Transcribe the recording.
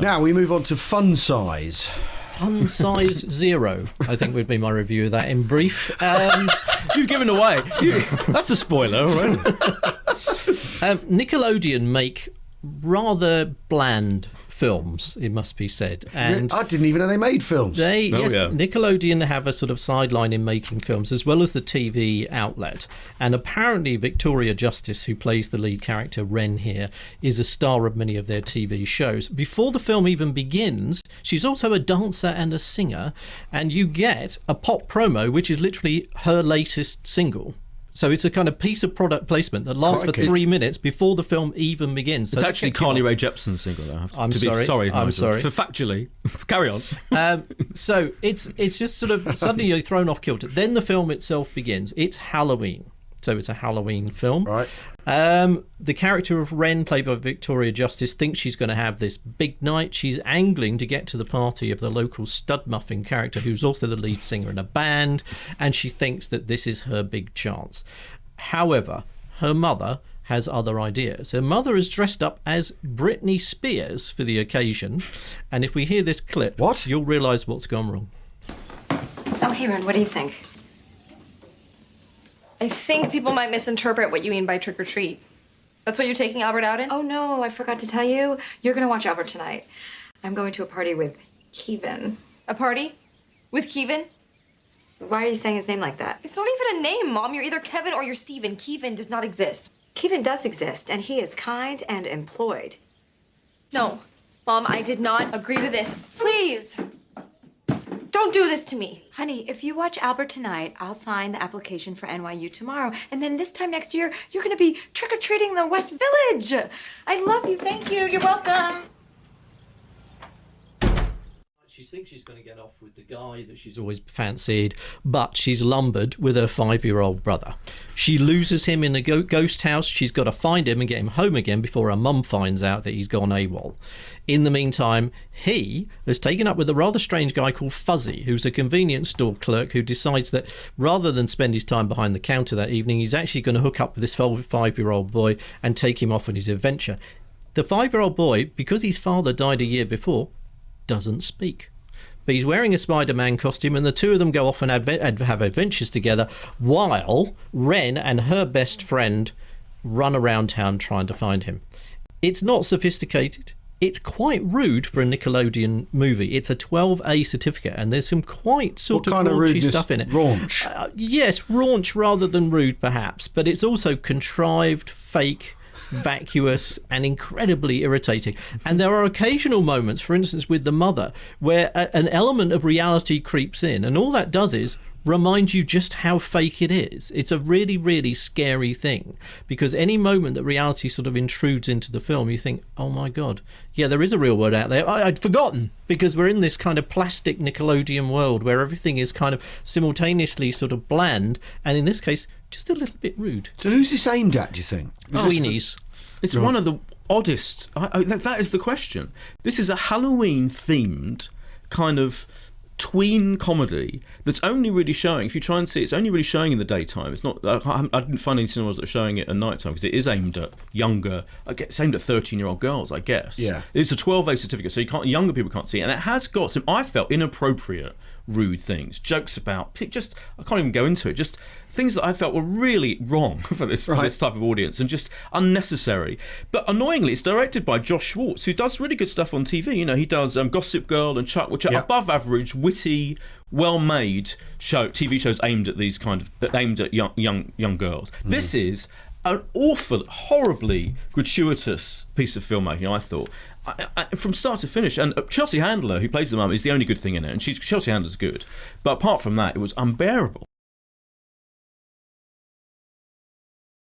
Now we move on to Fun Size. Fun Size 0, I think would be my review of that in brief. You've given away. That's a spoiler already. Nickelodeon make rather bland films, it must be said. And I didn't even know they made films. Nickelodeon have a sort of sideline in making films, as well as the TV outlet. And apparently Victoria Justice, who plays the lead character Wren here, is a star of many of their TV shows. Before the film even begins, she's also a dancer and a singer, and you get a pop promo, which is literally her latest single. So it's a kind of piece of product placement that lasts for 3 minutes before the film even begins. It's actually Carly Rae Jepsen's single, though. I'm sorry. For factually. Carry on. So it's just sort of suddenly you're thrown off kilter. Then the film itself begins. It's Halloween. So it's a Halloween film. Right. The character of Wren, played by Victoria Justice, thinks she's going to have this big night. She's angling to get to the party of the local stud muffin character, who's also the lead singer in a band, and she thinks that this is her big chance. However, her mother has other ideas. Her mother is dressed up as Britney Spears for the occasion, and if we hear this clip, you'll realise what's gone wrong. Oh, hey, Wren, what do you think? I think people might misinterpret what you mean by trick or treat. That's what you're taking Albert out in? Oh, no, I forgot to tell you. You're going to watch Albert tonight. I'm going to a party with Kevin. A party? With Kevin? Why are you saying his name like that? It's not even a name, Mom. You're either Kevin or you're Steven. Kevin does not exist. Kevin does exist, and he is kind and employed. No, Mom, I did not agree to this. Please! Don't do this to me. Honey, if you watch Albert tonight, I'll sign the application for NYU tomorrow. And then this time next year, you're going to be trick-or-treating the West Village. I love you. Thank you. You're welcome. She thinks she's going to get off with the guy that she's always fancied, but she's lumbered with her 5-year-old brother. She loses him in a ghost house. She's got to find him and get him home again before her mum finds out that he's gone AWOL. In the meantime, he has taken up with a rather strange guy called Fuzzy, who's a convenience store clerk who decides that rather than spend his time behind the counter that evening, he's actually going to hook up with this 5-year-old boy and take him off on his adventure. The 5-year-old boy, because his father died a year before, doesn't speak. But he's wearing a Spider-Man costume, and the two of them go off and have adventures together while Wren and her best friend run around town trying to find him. It's not sophisticated. It's quite rude for a Nickelodeon movie. It's a 12A certificate, and there's some quite sort of raunchy stuff in it. Raunch? Yes, raunch rather than rude, perhaps. But it's also contrived, fake, vacuous and incredibly irritating. And there are occasional moments, for instance with the mother, where an element of reality creeps in, and all that does is remind you just how fake it is. It's a really, really scary thing, because any moment that reality sort of intrudes into the film, you think, oh my God, yeah, there is a real world out there. I'd forgotten, because we're in this kind of plastic Nickelodeon world where everything is kind of simultaneously sort of bland, and in this case, just a little bit rude. So who's this aimed at, do you think? Queenies. It's one of the oddest... that is the question. This is a Halloween-themed kind of tween comedy that's only really showing, if you try and see, it's only really showing in the daytime. It's not. I didn't find any cinemas that are showing it at night time, because it is aimed at younger. It's aimed at 13-year-old girls, I guess. Yeah. It's a 12A certificate, so younger people can't see it, and it has got some, I felt, inappropriate, rude things, jokes about just, I can't even go into it, just things that I felt were really wrong for this type of audience and just unnecessary. But annoyingly, it's directed by Josh Schwartz, who does really good stuff on TV. You know, he does Gossip Girl and Chuck, which are above average, witty, well-made TV shows aimed at these aimed at young girls. Mm. This is an awful, horribly gratuitous piece of filmmaking, I thought. From start to finish, and Chelsea Handler, who plays the mum, is the only good thing in it, and Chelsea Handler's good, but apart from that, it was unbearable.